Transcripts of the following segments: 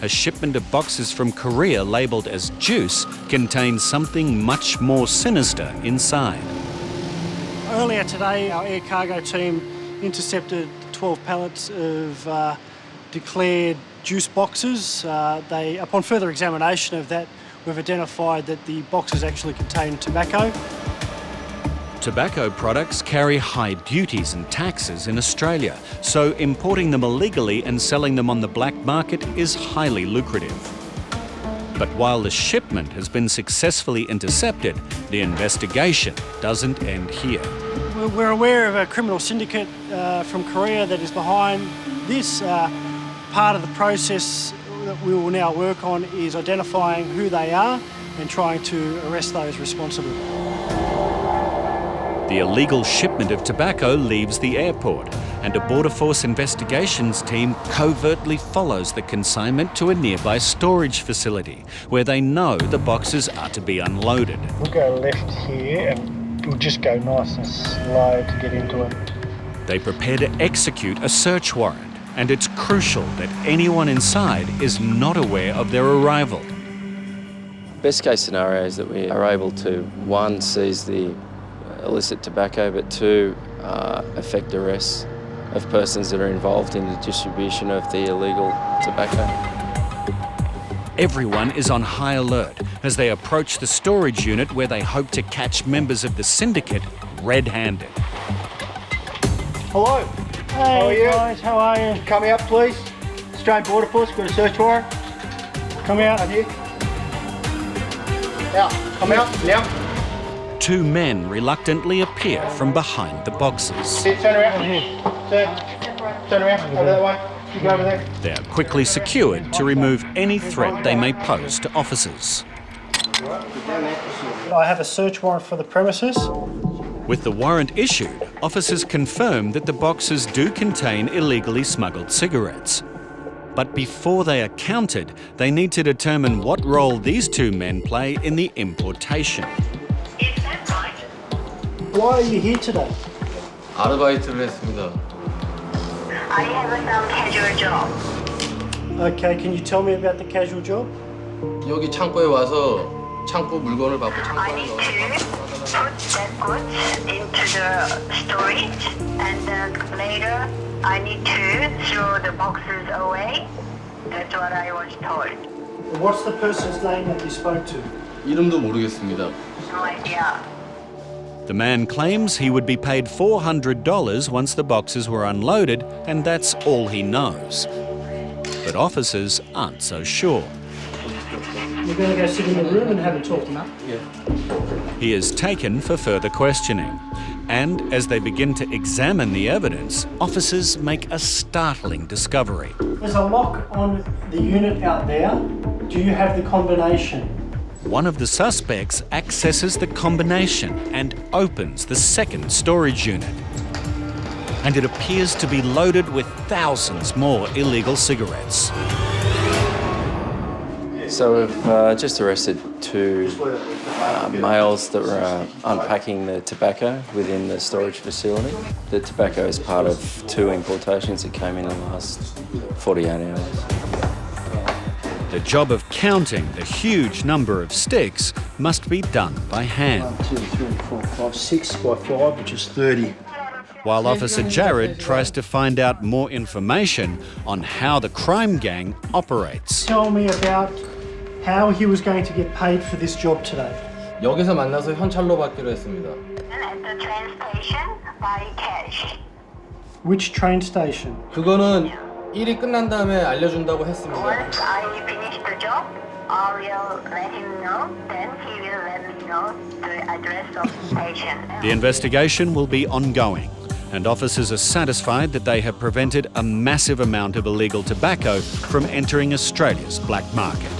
a shipment of boxes from Korea labelled as juice contained something much more sinister inside. Earlier today, our air cargo team intercepted 12 pallets of declared juice boxes. Upon further examination of that, we've identified that the boxes actually contain tobacco. Tobacco products carry high duties and taxes in Australia, so importing them illegally and selling them on the black market is highly lucrative. But while the shipment has been successfully intercepted, the investigation doesn't end here. We're aware of a criminal syndicate from Korea that is behind this. Part of the process that we will now work on is identifying who they are and trying to arrest those responsible. The illegal shipment of tobacco leaves the airport, and a Border Force investigations team covertly follows the consignment to a nearby storage facility, where they know the boxes are to be unloaded. We'll go left here and we'll just go nice and slow to get into it. They prepare to execute a search warrant, and it's crucial that anyone inside is not aware of their arrival. Best case scenario is that we are able to, one, seize the illicit tobacco, but two, effect arrests of persons that are involved in the distribution of the illegal tobacco. Everyone is on high alert as they approach the storage unit where they hope to catch members of the syndicate red-handed. Hello. Hey how are you? Guys, how are you? Come out, please. Australian Border Force, got a search warrant. Come out. Out here. Out. Come out, now. Two men reluctantly appear from behind the boxes. Turn around. Turn around, over that way. You go over there. They are quickly secured to remove any threat they may pose to officers. I have a search warrant for the premises. With the warrant issued, officers confirm that the boxes do contain illegally smuggled cigarettes. But before they are counted, they need to determine what role these two men play in the importation. Why are you here today? 아르바이트를 했습니다. I have some casual job. Okay, can you tell me about the casual job? 여기 창고에 와서 창고 물건을 받고 I need 창고에 to put that goods into the storage, and then later I need to throw the boxes away. That's what I was told. What's the person's name that you spoke to? 이름도 모르겠습니다. No idea. The man claims he would be paid $400 once the boxes were unloaded, and that's all he knows. But officers aren't so sure. We're going to go sit in the room and have a talk, Matt. He is taken for further questioning. And as they begin to examine the evidence, officers make a startling discovery. There's a lock on the unit out there. Do you have the combination? One of the suspects accesses the combination and opens the second storage unit. And it appears to be loaded with thousands more illegal cigarettes. So we've just arrested two males that were unpacking the tobacco within the storage facility. The tobacco is part of two importations that came in the last 48 hours. The job of counting the huge number of sticks must be done by hand. 1, 2, 3, 4, 5, 6 by 5, which is 30. While Officer Jared tries to find out more information on how the crime gang operates. Tell me about how he was going to get paid for this job today. 여기서 만나서 현찰로 받기로 했습니다. At the train station, by cash. Which train station? 그거는 일이 끝난 다음에 알려준다고 했습니다. Once I finish the job, I will let him know. Then he will let me know the address of the station. The investigation will be ongoing, and officers are satisfied that they have prevented a massive amount of illegal tobacco from entering Australia's black market.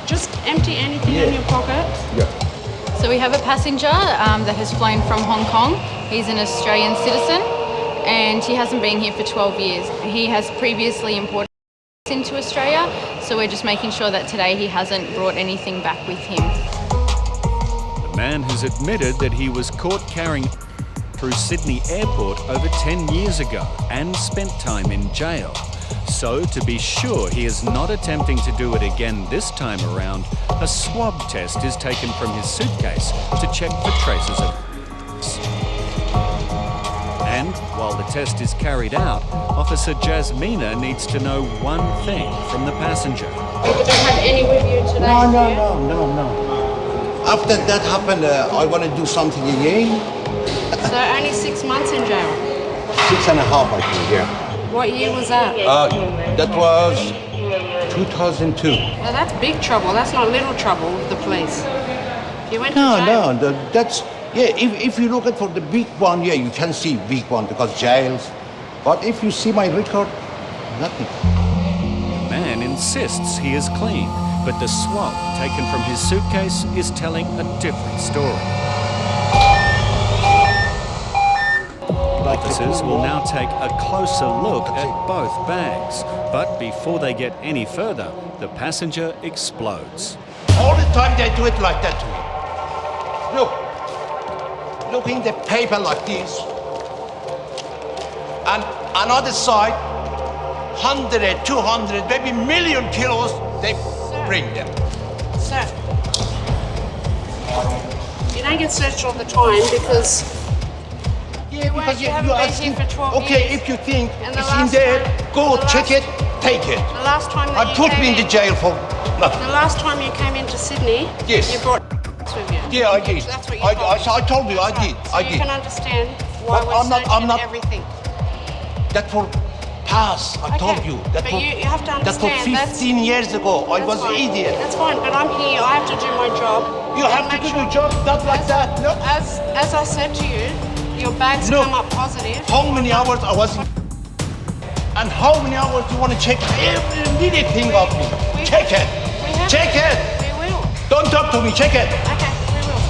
Just empty anything in your pocket. Yeah. So we have a passenger that has flown from Hong Kong. He's an Australian citizen and he hasn't been here for 12 years. He has previously imported into Australia, so we're just making sure that today he hasn't brought anything back with him. The man has admitted that he was caught carrying through Sydney Airport over 10 years ago and spent time in jail. So, to be sure he is not attempting to do it again this time around, a swab test is taken from his suitcase to check for traces of And while the test is carried out, Officer Jasmina needs to know one thing from the passenger. You didn't have any with you today? No. After that happened, I want to do something again. So only 6 months in jail? 6.5, I think, yeah. What year was that? That was 2002. Well, that's big trouble. That's not little trouble with the police. You went to jail? No, that's... Yeah, if you look at for the big one, yeah, you can see big one because jails. But if you see my record, nothing. The man insists he is clean, but the swab taken from his suitcase is telling a different story. Officers will now take a closer look at both bags, but before they get any further, the passenger explodes. All the time they do it like that to me. Look in the paper like this. And another side, 100, 200, maybe million kilos, they bring them. Sir, you don't get searched all the time because Yeah, because you haven't been here for 12 okay, years. if you think And the it's in last there, time- go the check last- it, take it. the last time that I you put came me in the jail for nothing. The last time you came into Sydney, Yes. you brought with you. Yeah, I did. That's what you I told me. told you, I Right. did. So I you did. can understand why But we're I'm searching not- everything. That for pass, I told you. That but for, you have to that for understand. 15 years ago, I That's was fine. idiot. That's fine, but I'm here. I have to do my job. You and have to make do sure- your job, not like that. No. As I said to you, your bags No. come up positive. How many hours I was in, and how many hours you want to check every little thing of me? We Check have- it. we have- Check it. We will. Don't talk to me, check it. Okay, we will.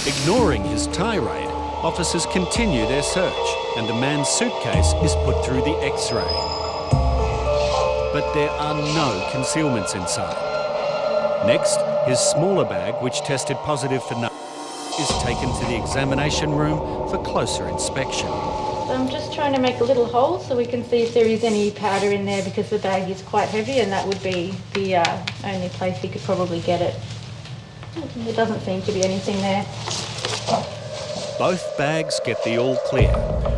Ignoring his tirade, officers continue their search and the man's suitcase is put through the X-ray. But there are no concealments inside. Next, his smaller bag, which tested positive for is taken to the examination room for closer inspection. So I'm just trying to make a little hole so we can see if there is any powder in there because the bag is quite heavy and that would be the only place he could probably get it. There doesn't seem to be anything there. Both bags get the all clear,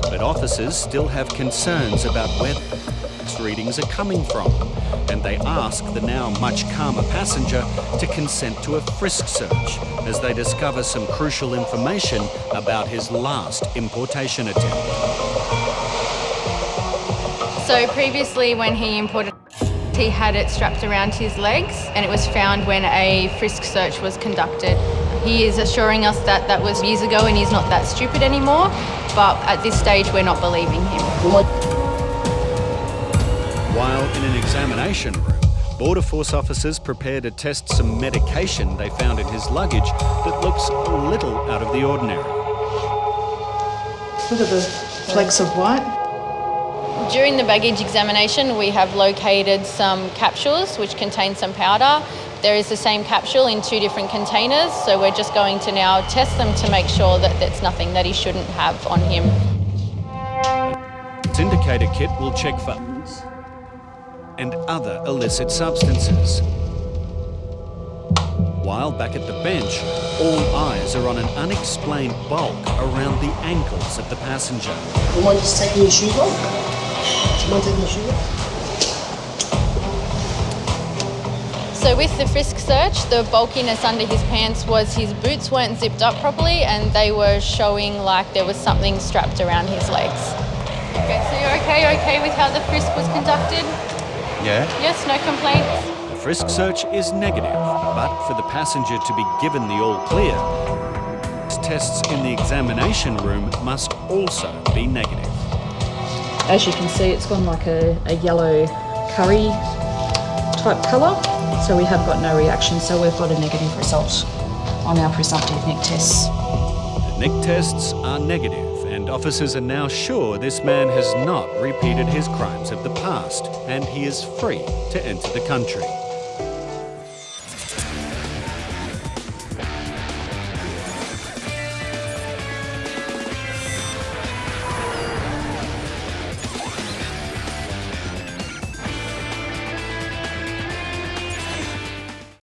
but officers still have concerns about where readings are coming from, and they ask the now much calmer passenger to consent to a frisk search as they discover some crucial information about his last importation attempt. So previously when he imported, he had it strapped around his legs and it was found when a frisk search was conducted. He is assuring us that that was years ago and he's not that stupid anymore, but at this stage we're not believing him. While in an examination room, Border Force officers prepare to test some medication they found in his luggage that looks a little out of the ordinary. Look at the flecks of white. During the baggage examination, we have located some capsules which contain some powder. There is the same capsule in 2 different containers, so we're just going to now test them to make sure that there's nothing that he shouldn't have on him. Its indicator kit will check for and other illicit substances. While back at the bench, all eyes are on an unexplained bulk around the ankles of the passenger. You mind just taking your shoes off? Do you mind taking your shoes off? So with the frisk search, the bulkiness under his pants was his boots weren't zipped up properly and they were showing like there was something strapped around his legs. Okay, so you're okay with how the frisk was conducted? Yeah. Yes, no complaints? The frisk search is negative, but for the passenger to be given the all clear, tests in the examination room must also be negative. As you can see, it's gone like a yellow curry type colour. So we have got no reaction, so we've got a negative result on our presumptive NIC tests. The NIC tests are negative and officers are now sure this man has not repeated his crimes of the past and he is free to enter the country.